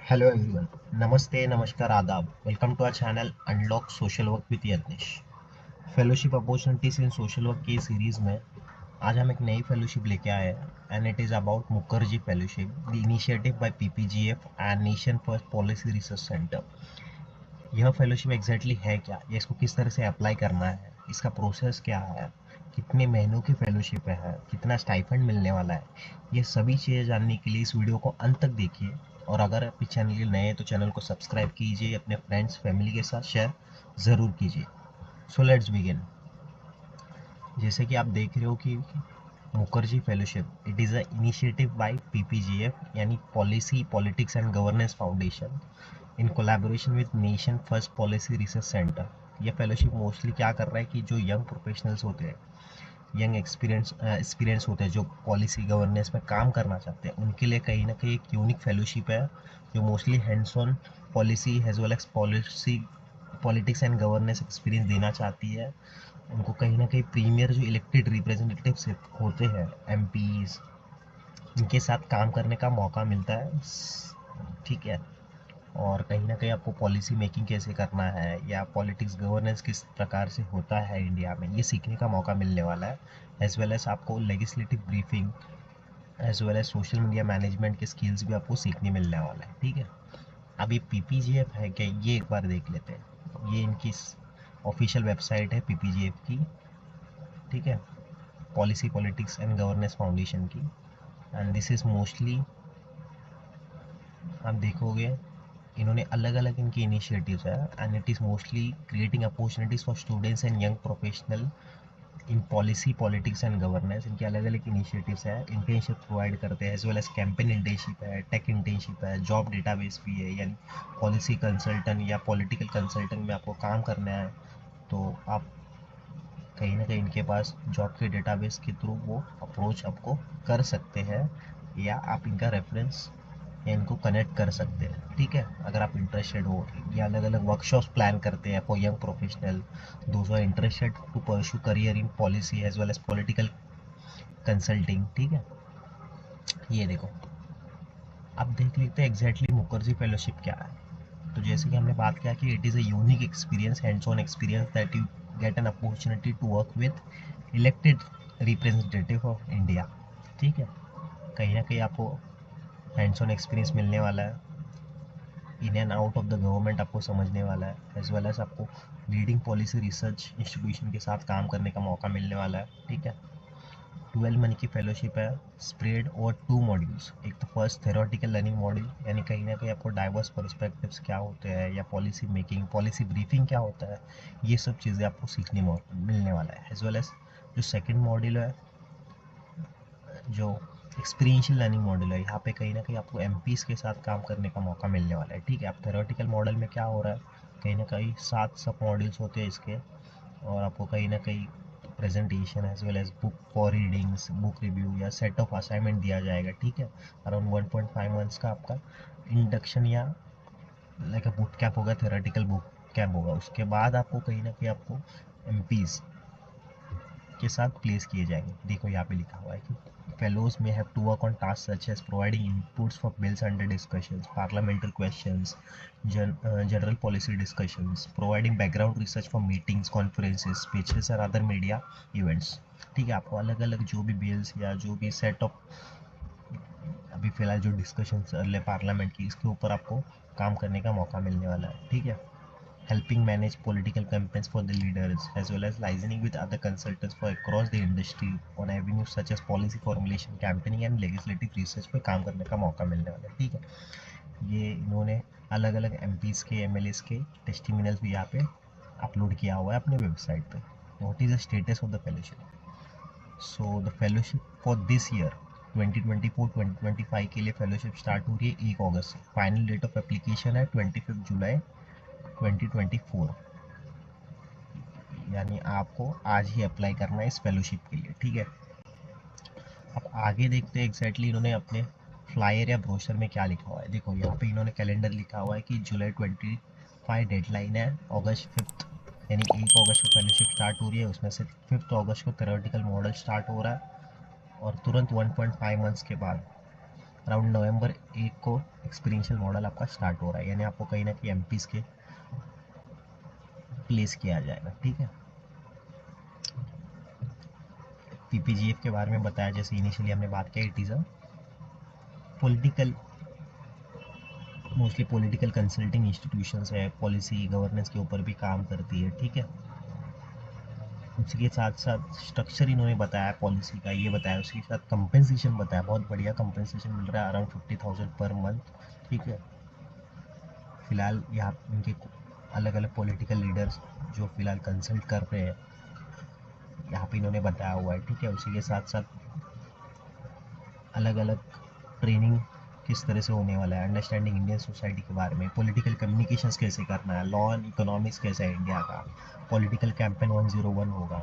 Hello everyone. नमस्ते, नमस्कार, आदाब। Welcome to our channel unlock social work with Yatnesh. Fellowship opportunities in social work की series में आज हम एक नई फेलोशिप लेके आए हैं and it is about Mukherjee fellowship, the initiative by PPGF and nation first policy research centre. यह फेलोशिप एग्जैक्टली है क्या, या इसको किस तरह से अप्लाई करना है, इसका प्रोसेस क्या है, कितने महीनों की फेलोशिप है, कितना स्टाइपेंड मिलने वाला है, ये सभी चीज़ें जानने के लिए इस वीडियो को अंत तक देखिए। और अगर आप इस चैनल के नए हैं तो चैनल को सब्सक्राइब कीजिए, अपने फ्रेंड्स फैमिली के साथ शेयर ज़रूर कीजिए। So let's begin. जैसे कि आप देख रहे हो कि Mukherjee fellowship it is a initiative by PPGF यानी policy politics and governance foundation in collaboration with nation first policy research centre. यह फेलोशिप मोस्टली क्या कर रहा है कि जो यंग प्रोफेशनल्स होते हैं, यंग एक्सपीरियंस होते हैं, जो पॉलिसी गवर्नेंस में काम करना चाहते हैं, उनके लिए कहीं ना कहीं एक यूनिक फेलोशिप है जो mostly hands on policy as well as policy politics and governance experience देना चाहती है। उनको कहीं ना कहीं प्रीमियर जो इलेक्टेड रिप्रेजेंटेटिव्स होते हैं, एमपीज, इनके साथ काम करने का मौका मिलता है। ठीक है। और कहीं ना कहीं आपको पॉलिसी मेकिंग कैसे करना है या पॉलिटिक्स गवर्नेंस किस प्रकार से होता है इंडिया में, ये सीखने का मौका मिलने वाला है। एज वेल एज आपको legislative briefing as well as social media management के स्किल्स भी आपको सीखने मिलने वाला है। ठीक है। अब ये पीपीजीएफ है क्या, ये एक बार देख लेते हैं। ये इनकी ऑफिशियल वेबसाइट है पीपीजीएफ की। ठीक है। Policy politics and governance foundation की। एंड दिस इज़ मोस्टली, आप देखोगे, इन्होंने अलग अलग इनकी इनिशिएटिव्स है and it is mostly creating opportunities for students and young professional in policy politics and governance. इनके अलग अलग इनिशिएटिव्स है, इंटर्नशिप प्रोवाइड करते हैं as well as campaign internship है, टेक इंटर्नशिप है, जॉब डेटाबेस भी है, यानी पॉलिसी कंसल्टेंट या पॉलिटिकल कंसल्टेंट में आपको काम करना है तो आप कहीं ना कहीं इनके पास जॉब के डेटाबेस के थ्रू वो अप्रोच आपको कर सकते हैं, या आप इनका रेफरेंस या इनको कनेक्ट कर सकते हैं। ठीक है, अगर आप इंटरेस्टेड हो। ये अलग अलग वर्कशॉप्स प्लान करते हैं for young professional those are interested to pursue career in policy as well as political consulting. ठीक है। ये देखो, अब देख लेते हैं एग्जैक्टली मुखर्जी फेलोशिप क्या है। तो जैसे कि हमने बात किया कि it is a unique experience, hands on experience that you get an opportunity to work with elected representative of India. ठीक है। कहीं ना कहीं आपको हैंड्स ऑन एक्सपीरियंस मिलने वाला है, in and out of the government आपको समझने वाला है, एज वेल एज आपको लीडिंग पॉलिसी रिसर्च इंस्टीट्यूशन के साथ काम करने का मौका मिलने वाला है। ठीक है। 12 मंथ की फेलोशिप है, स्प्रेड ओवर 2 मॉड्यूल्स। एक तो फर्स्ट थेरोटिकल लर्निंग मॉड्यूल, यानी कहीं ना कहीं आपको डाइवर्स पर्सपेक्टिव्स क्या होते हैं या पॉलिसी मेकिंग पॉलिसी ब्रीफिंग क्या होता है, ये सब चीज़ें आपको सीखने मिलने वाला है। एज वेल एज जो सेकेंड मॉड्यूल है, जो एक्सपीरियंशियल लर्निंग मॉडल है, यहाँ पे कहीं ना कहीं आपको एमपीज के साथ काम करने का मौका मिलने वाला है। ठीक है। आप थेरोटिकल मॉडल में क्या हो रहा है, कहीं ना कहीं 7 सब मॉड्यूल्स होते हैं इसके, और आपको कहीं ना कहीं presentation as well as book for readings, book review या सेट ऑफ असाइनमेंट दिया जाएगा। ठीक है। अराउंड 1.5 मंथ्स का आपका इंडक्शन या लाइक अ बूट कैंप होगा, थेरोटिकल बुक कैंप होगा। उसके बाद आपको कहीं ना कहीं आपको एमपीज के साथ प्लेस किए जाएंगे। देखो यहाँ पे लिखा हुआ है कि fellows may have to work on tasks such as providing inputs for bills under discussions, parliamentary questions, general policy discussions, providing background research for meetings, conferences, speeches और other media events। ठीक है। आपको अलग अलग जो भी बिल्स या जो भी सेट ऑफ अभी फिलहाल जो डिस्कशन चल रहे पार्लियामेंट की, इसके ऊपर आपको काम करने का मौका मिलने वाला है। ठीक है। helping manage political campaigns for the leaders, as well as liaising with other consultants for across the industry on avenues such as policy formulation, campaigning and legislative research पे काम करने का मौका मिलने वाला है। ठीक है। ये इन्होंने अलग अलग एमपीज के एमएलएस के टेस्टिमोनियल्स भी यहाँ पे अपलोड किया हुआ है अपने वेबसाइट पे। What is the status of the fellowship. So the fellowship for this year 2024-2025 के लिए फेलोशिप स्टार्ट हो रही है 1 अगस्त से। फाइनल डेट ऑफ एप्लीकेशन है 25 जुलाई 2024, यानी आपको आज ही अप्लाई करना है इस फेलोशिप के लिए। ठीक है। अब आगे देखते हैं एग्जैक्टली इन्होंने अपने फ्लायर या ब्रोशर में क्या लिखा हुआ है। देखो यहाँ पे इन्होंने कैलेंडर लिखा हुआ है कि जुलाई 25 डेडलाइन है, अगस्त 5 यानी 1 अगस्त को फेलोशिप स्टार्ट हो रही है, उसमें से 5 अगस्त को थेरोटिकल मॉडल स्टार्ट हो रहा है, और तुरंत 1.5 मंथ्स के बाद अराउंड नवंबर 1 को एक्सपीरियंशियल मॉडल आपका स्टार्ट हो रहा है, यानी आपको कहीं ना कहीं एमपीज के प्लेस किया जाएगा। ठीक है, पीपीजीएफ के बारे में बताया, जैसे इनिशियली हमने बात किया, it is a political, mostly political consulting institutions है, पॉलिसी गवर्नेंस के ऊपर भी काम करती है। ठीक है, उसके साथ साथ स्ट्रक्चर इन्होंने बताया पॉलिसी का, ये बताया, उसके साथ कंपेंसेशन बताया, बहुत बढ़िया कंपेंसेशन मिल रहा है, अराउंड 50,000 पर मंथ। ठीक है, फिलहाल यहाँ इनके अलग अलग पॉलिटिकल लीडर्स जो फिलहाल कंसल्ट कर रहे हैं यहाँ पे इन्होंने बताया हुआ है। ठीक है, उसी के साथ साथ अलग अलग ट्रेनिंग किस तरह से होने वाला है, अंडरस्टैंडिंग इंडियन सोसाइटी के बारे में, पॉलिटिकल कम्युनिकेशंस कैसे करना है, लॉ एंड इकोनॉमिक्स कैसा है इंडिया का, पॉलिटिकल कैंपेन 101 होगा।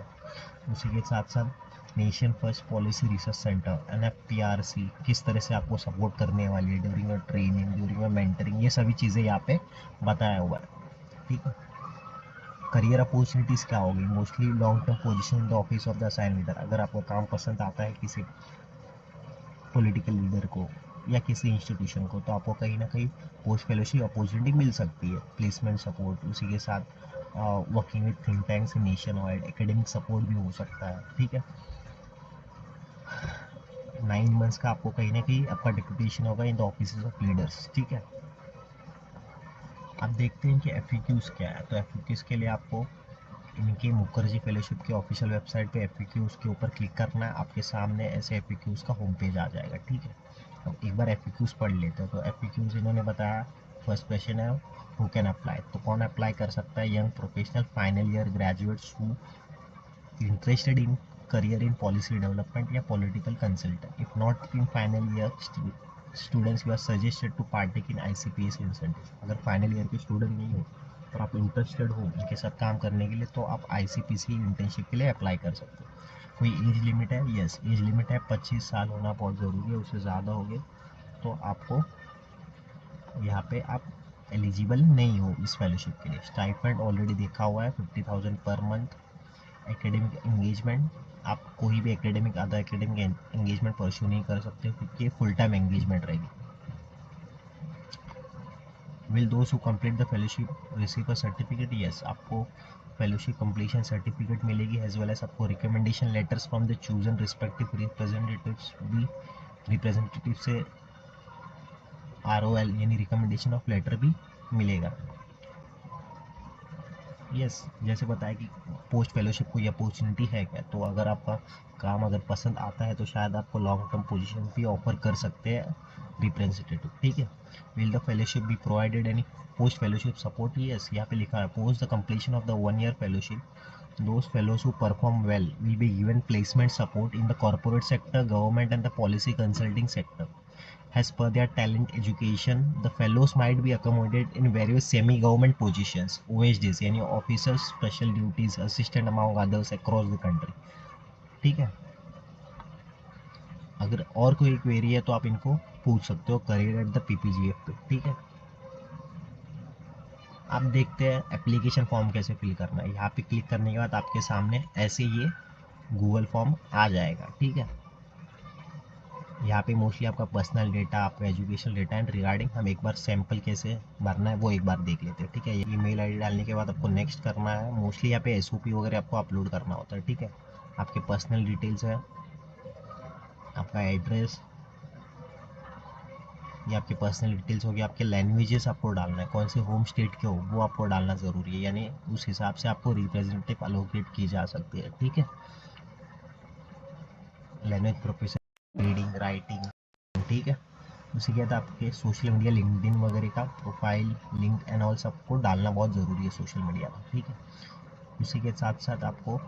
उसी के साथ साथ nation first policy research centre NFPRC किस तरह से आपको सपोर्ट करने वाली है during your training, during your mentoring, ये सभी चीज़ें यहाँ पे बताया हुआ है। ठीक है, करियर अपॉर्चुनिटीज़ क्या होगी, mostly long term position in the office of the assign leader, अगर आपको काम पसंद आता है किसी पॉलिटिकल लीडर को या किसी इंस्टीट्यूशन को, तो आपको कहीं ना कहीं पोस्ट फेलोशिप अपॉर्चुनिटी मिल सकती है, प्लेसमेंट सपोर्ट, उसी के साथ working with think tanks nation wide, academic support भी हो सकता है। ठीक है, 9 मंथ्स का आपको कहीं ना कहीं आपका डिप्यूटेशन होगा in the office of leaders. ठीक है, अब देखते हैं कि एफएक्यूज क्या है। तो एफएक्यूज के लिए आपको इनके मुखर्जी फेलोशिप के ऑफिशियल वेबसाइट पे एफएक्यूज के ऊपर क्लिक करना है, आपके सामने ऐसे एफएक्यूज का होम पेज आ जाएगा। ठीक है, अब एक बार एफएक्यूज पढ़ लेते हैं। तो एफएक्यूज इन्होंने बताया, फर्स्ट क्वेश्चन है हु कैन अप्लाई, तो कौन अप्लाई कर सकता है, young professional final year graduates who interested in career in policy development या political consultant, if not in final year students you are suggested to partake in ICPS incentives, अगर final year के student नहीं हो और आप interested हो इनके साथ काम करने के लिए, तो आप ICPC इंटर्नशिप के लिए अप्लाई कर सकते हो। कोई एज लिमिट है? यस, एज लिमिट है, 25 साल होना बहुत ज़रूरी है, उससे ज़्यादा हो गए तो आपको यहाँ पे आप एलिजिबल नहीं हो इस फेलोशिप के लिए। स्टाइपेंड ऑलरेडी देखा हुआ है, 50,000 पर मंथ। एकेडमिक एंगेजमेंट, आप कोई भी academic other academic engagement pursue नहीं कर सकते क्योंकि ये फुल टाइम एंगेजमेंट रहेगी। Will those who complete the fellowship receive a certificate? Yes, आपको फेलोशिप कंप्लीशन सर्टिफिकेट मिलेगी, एज वेल एज आपको recommendation letters from the chosen respective representatives भी, रिप्रेजेंटेटिव से ROL यानी रिकमेंडेशन ऑफ लेटर भी मिलेगा। Yes, जैसे बताया कि पोस्ट फेलोशिप कोई अपॉर्चुनिटी है क्या, तो अगर आपका काम अगर पसंद आता है तो शायद आपको लॉन्ग टर्म पोजीशन भी ऑफर कर सकते हैं रिप्रेजेंटेटिव। ठीक है, will the fellowship be provided any post fellowship support? Yes, यहाँ पे लिखा है post the completion of the 1 year fellowship those fellows who perform well will be given placement support in the corporate sector, government and the policy consulting sector. As per their talent education, the fellows might be accommodated in various semi-government positions, OSDs यानी officers special duties assistant among others across the country। ठीक है, अगर और कोई query है तो आप इनको पूछ सकते हो करियर एट द PPGF पे। ठीक है, आप देखते हैं एप्लीकेशन फॉर्म कैसे फिल करना है। यहाँ पे क्लिक करने के बाद आपके सामने ऐसे ये गूगल फॉर्म आ जाएगा। ठीक है, यहाँ पे मोस्टली आपका पर्सनल डेटा, आपका एजुकेशनल डेटा एंड रिगार्डिंग हम एक बार सैंपल कैसे भरना है वो एक बार देख लेते हैं। ठीक है, ईमेल आईडी डालने के बाद आपको नेक्स्ट करना है। मोस्टली यहाँ पे SOP वगैरह आपको अपलोड करना होता है। ठीक है, आपके पर्सनल डिटेल्स है, आपका एड्रेस, ये आपके पर्सनल डिटेल्स हो गया, आपके लैंग्वेजेस आपको डालना है, कौन से होम स्टेट के हो वो आपको डालना ज़रूरी है, यानी उस हिसाब से आपको रिप्रेजेंटेटिव अलोकेट की जा सकती है। ठीक है, लैंग्वेज प्रोफेशन, रीडिंग राइटिंग। ठीक है, उसी के बाद आपके सोशल मीडिया लिंक्डइन वगैरह का प्रोफाइल लिंक एंड ऑल सबको डालना बहुत ज़रूरी है सोशल मीडिया पर। ठीक है, उसी के साथ साथ आपको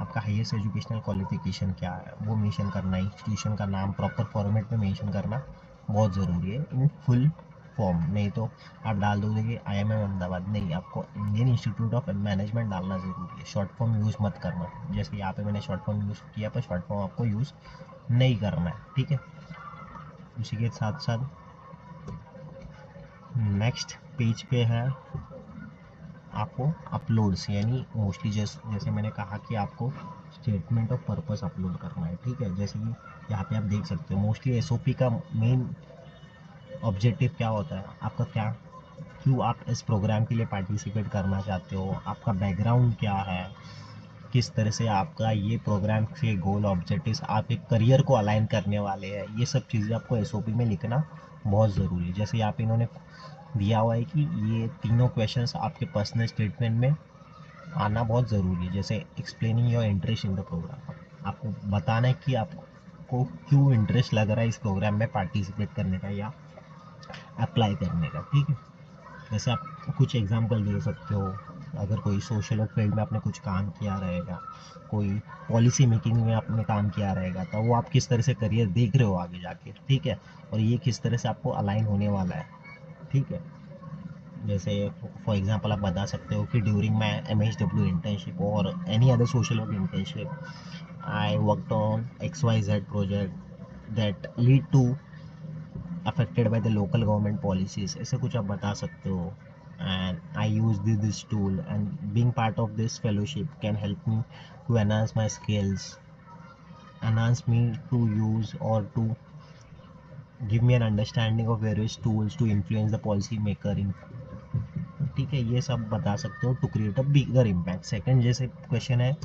आपका हाईएस्ट एजुकेशनल क्वालिफिकेशन क्या है वो मेंशन करना है, इंस्टीट्यूशन का नाम प्रॉपर फॉर्मेट में मेंशन करना बहुत ज़रूरी है इन फुल फॉर्म, नहीं तो आप डाल दोगे कि IIM अहमदाबाद, नहीं, आपको इंडियन इंस्टीट्यूट ऑफ मैनेजमेंट डालना ज़रूरी है। शॉर्ट फॉर्म यूज़ मत करना, जैसे यहाँ पे मैंने शॉर्ट फॉर्म यूज़ किया, पर शॉर्ट फॉर्म आपको यूज़ नहीं करना है। ठीक है, उसी के साथ साथ नेक्स्ट पेज पे है आपको अपलोड्स, यानी मोस्टली जैसे मैंने कहा कि आपको स्टेटमेंट ऑफ पर्पस अपलोड करना है। ठीक है, जैसे कि यहाँ पे आप देख सकते हो मोस्टली SOP का मेन ऑब्जेक्टिव क्या होता है आपका, क्या क्यों आप इस प्रोग्राम के लिए पार्टिसिपेट करना चाहते हो, आपका बैकग्राउंड क्या है, किस तरह से आपका ये प्रोग्राम के गोल ऑब्जेक्टिव्स आपके करियर को अलाइन करने वाले हैं, ये सब चीज़ें आपको एसओपी में लिखना बहुत ज़रूरी है। जैसे यहाँ पे इन्होंने दिया हुआ है कि ये तीनों क्वेश्चंस आपके पर्सनल स्टेटमेंट में आना बहुत ज़रूरी है। जैसे explaining your interest in the programme, आपको बताना है कि आपको क्यों इंटरेस्ट लग रहा है इस प्रोग्राम में पार्टिसिपेट करने का या अप्लाई करने का, ठीक है। जैसे आप कुछ एग्जांपल दे सकते हो, अगर कोई सोशल वर्क फील्ड में आपने कुछ काम किया रहेगा, कोई पॉलिसी मेकिंग में आपने काम किया रहेगा, तो वो आप किस तरह से करियर देख रहे हो आगे जाके, ठीक है, और ये किस तरह से आपको अलाइन होने वाला है, ठीक है। जैसे फॉर एग्जांपल आप बता सकते हो कि ड्यूरिंग माई MHW इंटर्नशिप और any other social work internship I worked on XYZ project that lead to affected by the local government policies, ऐसे कुछ आप बता सकते हो। and I use this tool and being part of this fellowship can help me to enhance my skills, enhance me to use or to give me an understanding of various tools to influence the policy maker in, ठीक है, ये सब बता सकते हो to create a bigger impact. Second जैसे question है,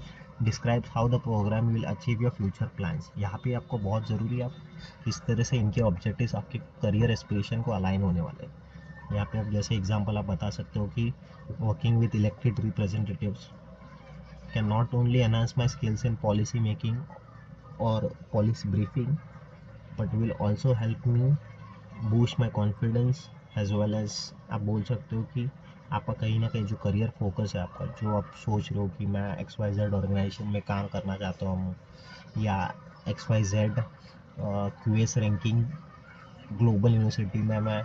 describe how the programme will achieve your future plans, यहाँ पे आपको बहुत ज़रूरी है आप किस तरह से इनके ऑब्जेक्टिव्स आपके करियर एस्पिरेशन को अलाइन होने वाले हैं। यहाँ पे आप जैसे एग्जांपल आप बता सकते हो कि working with elected representatives can not only enhance my skills in policy making और policy briefing but will also help me boost my confidence as well as, आप बोल सकते हो कि आपका कहीं ना कहीं जो करियर फोकस है आपका, जो आप सोच रहे हो कि मैं XYZ ऑर्गेनाइजेशन में काम करना चाहता हूँ या XYZ QS ranking global university में मैं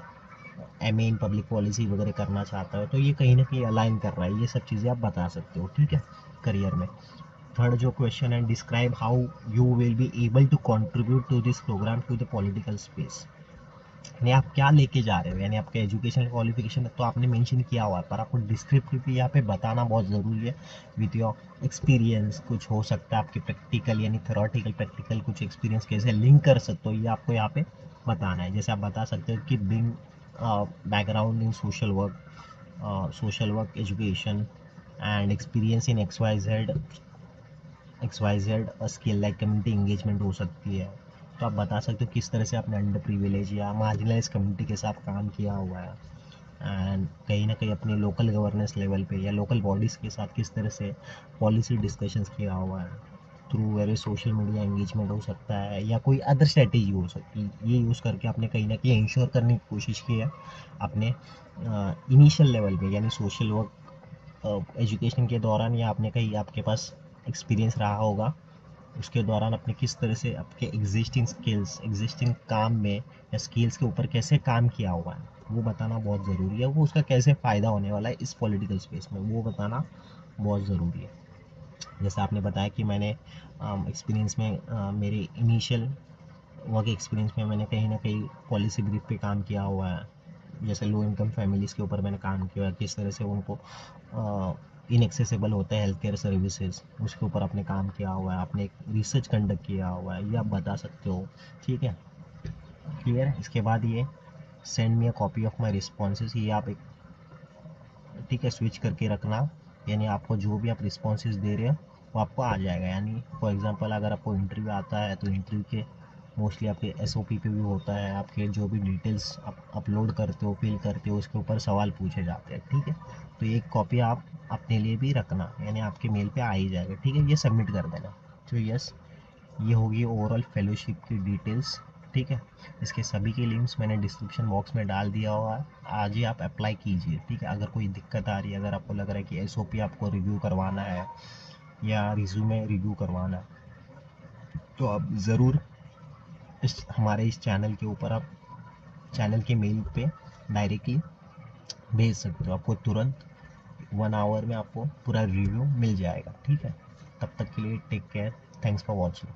MA इन पब्लिक पॉलिसी वगैरह करना चाहता हूँ, तो ये कहीं ना कहीं अलाइन कर रहा है, ये सब चीज़ें आप बता सकते हो, ठीक है, करियर में। थर्ड जो क्वेश्चन है, describe how you will be able to contribute to this programme to the political space, यानी आप क्या लेके जा रहे हो, यानी आपका एजुकेशनल क्वालिफिकेशन तो आपने मेंशन किया हुआ है, पर आपको डिस्क्रिप्टिव यहाँ पे बताना बहुत ज़रूरी है विथ योर एक्सपीरियंस। कुछ हो सकता है आपके प्रैक्टिकल यानी थ्योरेटिकल प्रैक्टिकल कुछ एक्सपीरियंस कैसे लिंक कर सकते हो, ये आपको यहाँ पे बताना है। जैसे आप बता सकते हो कि being background in social work education and experience in XYZ skill like community engagement हो सकती है। तो आप बता सकते हो किस तरह से आपने अंडर प्रिविलेज या मार्जिनलाइज कम्युनिटी के साथ काम किया हुआ है, एंड कहीं ना कहीं अपने लोकल गवर्नेंस लेवल पे या लोकल बॉडीज़ के साथ किस तरह से पॉलिसी डिस्कशंस किया हुआ है, through various social media engagement हो सकता है या कोई अदर स्ट्रेटेजी हो सकती है। ये यूज़ करके आपने कहीं ना कहीं इंश्योर करने की कोशिश की है अपने इनिशियल लेवल पे, यानी सोशल वर्क एजुकेशन के दौरान, या आपने कहीं आपके पास एक्सपीरियंस रहा होगा उसके दौरान अपने किस तरह से आपके एग्जिस्टिंग काम में या स्किल्स के ऊपर कैसे काम किया हुआ है, वो बताना बहुत ज़रूरी है। वो उसका कैसे फ़ायदा होने वाला है इस पॉलिटिकल स्पेस में, वो बताना बहुत ज़रूरी है। जैसे आपने बताया कि मैंने एक्सपीरियंस में मेरे इनिशियल वर्क एक्सपीरियंस में मैंने कहीं ना कहीं पॉलिसी ब्रीफ पे काम किया हुआ है। जैसे लो इनकम फैमिलीज़ के ऊपर मैंने काम किया है, किस तरह से उनको इनएक्सेसिबल होता है हेल्थ केयर सर्विसेज, उसके ऊपर आपने काम किया हुआ है, आपने एक रिसर्च कंडक्ट किया हुआ है, ये आप बता सकते हो, ठीक है, क्लियर है। इसके बाद ये send me a copy of my responses, ये आप एक, ठीक है, स्विच करके रखना, यानी आपको जो भी आप रिस्पॉन्सेज दे रहे हो वो आपको आ जाएगा। यानी फॉर एग्जांपल अगर आपको इंटरव्यू आता है तो इंटरव्यू के मोस्टली आपके SOP पे भी होता है, आपके जो भी डिटेल्स आप अपलोड करते हो फिल करते हो उसके ऊपर सवाल पूछे जाते हैं, ठीक है। तो एक कॉपी आप अपने लिए भी रखना, यानी आपके मेल पे आ ही जाएगा, ठीक है, ये सबमिट कर देना। तो यस, ये होगी ओवरऑल फेलोशिप की डिटेल्स, ठीक है। इसके सभी के लिंक्स मैंने डिस्क्रिप्शन बॉक्स में डाल दिया हुआ है, आज ही आप अप्लाई कीजिए, ठीक है। अगर कोई दिक्कत आ रही है, अगर आपको लग रहा है कि SOP आपको रिव्यू करवाना है या रिज्यूमे रिव्यू करवाना है, तो आप ज़रूर इस चैनल के ऊपर आप चैनल के मेल पे डायरेक्टली भेज सकते हो, आपको तुरंत 1 आवर में आपको पूरा रिव्यू मिल जाएगा, ठीक है। तब तक के लिए take care, thanks for watching.